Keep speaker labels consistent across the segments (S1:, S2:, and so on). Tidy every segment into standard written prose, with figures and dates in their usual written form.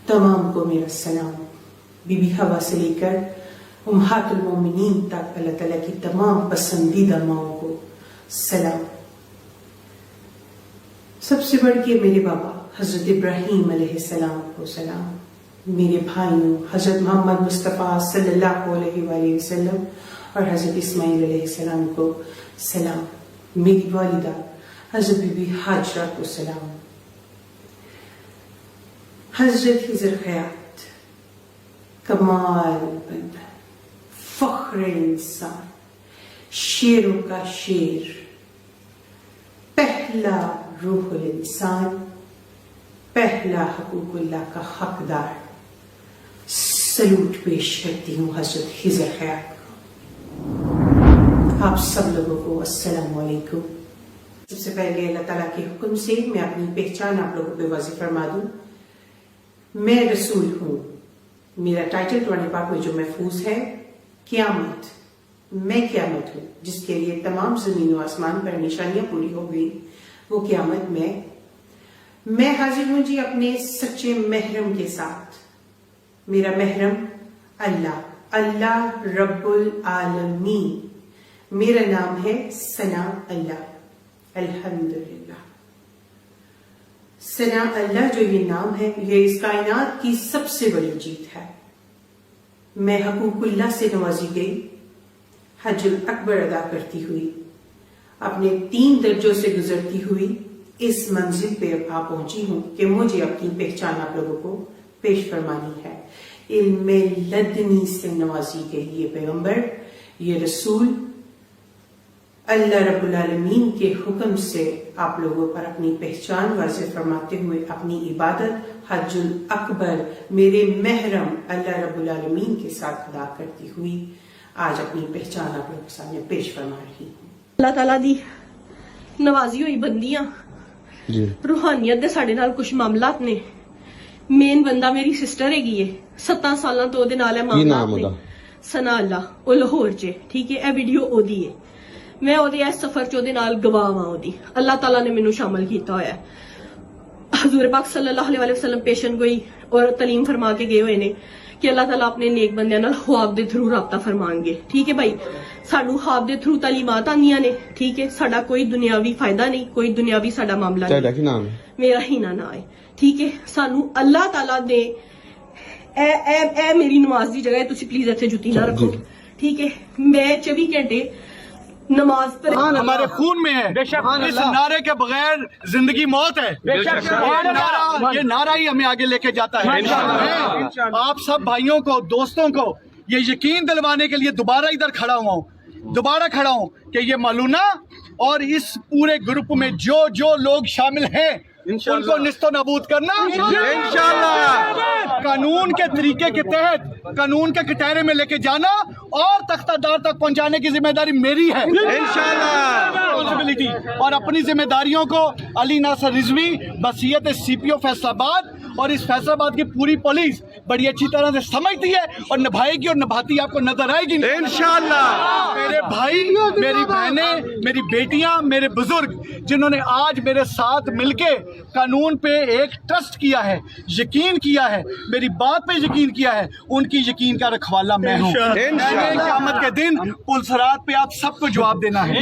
S1: तमाम को मेरा सलाम। बीबी हवा से लेकर उम्महातुल मोमिनीन तक अल्लाह ताला की तमाम पसंदीदा माओं को सलाम। सबसे बढ़ के मेरे बाबा हजरत इब्राहीम अलैहिस्सलाम को सलाम। मेरे भाइयों हजरत मोहम्मद मुस्तफ़ा सल्लल्लाहु अलैहि वसल्लम और हजरत इस्माइल अलैहिस्सलाम को सलाम। मेरी वालिदा हजरत बीबी हाजरा को सलाम। हजरत हिजर हयात कमाल बंदा, फख्र इंसान, शेरों का शेर, पहला रूहुल इंसान, पहला हकूकुल्लाह का हकदार। सलूट पेश करती हूँ हजरत हिजर हयात को। आप सब लोगों को अस्सलाम वालेकुम। सबसे पहले अल्लाह ताला के हुक्म से मैं अपनी पहचान आप लोगों पे वाज़ेह फरमा दूं। मैं रसूल हूँ। मेरा टाइटल कुरान पाक में जो महफूज है, क़यामत। मैं क़यामत हूँ जिसके लिए तमाम ज़मीन और आसमान पर निशानियां पूरी हो गई। वो क़यामत मैं हाजिर हूँ जी अपने सच्चे महरम के साथ। मेरा महरम अल्लाह रब्बुल आलमीन। मेरा नाम है सना अल्लाह। अल्हम्दुलिल्लाह। सना अल्लाह जो ये नाम है, ये इस कायनात की सबसे बड़ी जीत है। मैं हकूकुल्लाह से नवाजी गई, हज्जुल अकबर अदा करती हुई, अपने 3 दर्जों से गुजरती हुई इस मंजिल पे अब आ पहुंची हूं कि मुझे अपनी पहचान आप लोगों को पेश फरमानी है। इल्म लदनी से नवाजी गई ये पैगंबर, ये रसूल, अल्लाह रब्बुल आलमीन के हुक्म से आप लोगों पर अपनी पहचान वाज़ेह फरमाते हुए अपनी इबादत हज्जुल अकबर मेरे महरम अल्लाह रब्बुल आलमीन के साथ अदा करती हुई आज अपनी पहचान आप लोगों के सामने पेश फरमा रही हूँ।
S2: अल्लाह ताला दी नवाजी हुई बंदियां रूहानियत दे साडे नाल कुछ मामलात ने। मेन बंदा मेरी सिस्टर हैगी है, 7 साल तो ओदे नाल है मामला सना अल्लाह, ओ लाहौर च। ठीक है, ए वीडियो ओदी है। मैं ओदे इस सफर च ओदे नाल गवाह हां। ओदी अल्लाह ताला ने मैनू शामिल किया होया है। हजूर पाक सल्लल्लाहु अलैहि वसल्लम पेशन गोई और तलीम फरमा के गए हुए ने कि अल्लाह ताला अपने नेक बंदियां नाल ख्वाब दे थ्रू राबता फरमाएंगे। ठीक है भाई, सानू ख्वाब दे थ्रू तालीमात आंदियां ने। ठीक है, साडा कोई दुनियावी फायदा नहीं, कोई दुनियावी साडा मामला नहीं। मेरा ही ना है। ठीक है, सानू अल्लाह ताला ने ए मेरी नमाज दी जगह तुसी प्लीज इत्थे जुत्ती ना रखो। ठीक है, मैं 24 घंटे नमाज पर
S3: हमारे खून में है। इस नारे के बगैर जिंदगी मौत है। ये नारा ही हमें आगे लेके जाता है। आप सब भाइयों को, दोस्तों को ये यकीन दिलवाने के लिए दोबारा इधर खड़ा हुआ हूँ कि ये मालूना और इस पूरे ग्रुप में जो जो लोग शामिल हैं उनको निस्तो नबूद करना इंशाअल्लाह। कानून के तरीके के तहत कानून के कटहरे में लेके जाना और तख्तादार तक पहुंचाने की जिम्मेदारी मेरी है इंशाअल्लाह। और अपनी जिम्मेदारियों को अली नासर रिजवी, बसीयत CPO फैसलाबाद और इस फैसलाबाद की पूरी पुलिस बड़ी अच्छी तरह से समझती है और निभाएगी और निभाती आपको नजर आएगी इंशाअल्लाह। मेरे भाई, मेरी बहनें, मेरी बेटियां, मेरे बुजुर्ग जिन्होंने आज मेरे साथ मिलके कानून पे एक ट्रस्ट किया है, यकीन किया है, मेरी बात पे यकीन किया है, उनकी यकीन का रखवाला मैं हूँ। क़यामत के दिन पुलसरात पे आप सबको जवाब देना है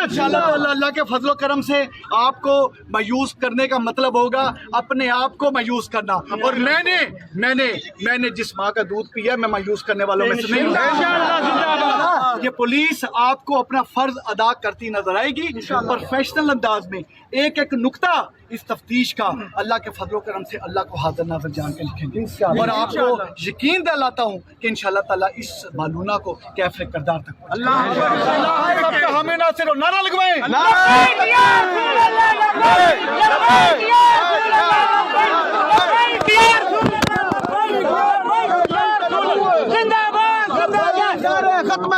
S3: इंशाअल्लाह। अल्लाह के फजलो करम से आपको मायूस करने का मतलब होगा अपने आप को मायूस करना। और मैंने जिस माँ का दूध पिया, मैं मायूस करने वालों में से नहीं हूँ। ये पुलिस आपको अपना फर्ज अदा करती नजर आएगी प्रोफेशनल अंदाज में। एक एक नुक्ता इस तफ्तीश का अल्लाह के फजलो करम से अल्लाह को हाजिर नाज़िर जान के लिखेंगे। और आपको यकीन दिलाता हूँ कि इंशाअल्लाह ताला इस मालूना को कैफे करदार तक हमें ना सिर्फ नारा लगवाएं।
S4: खत्म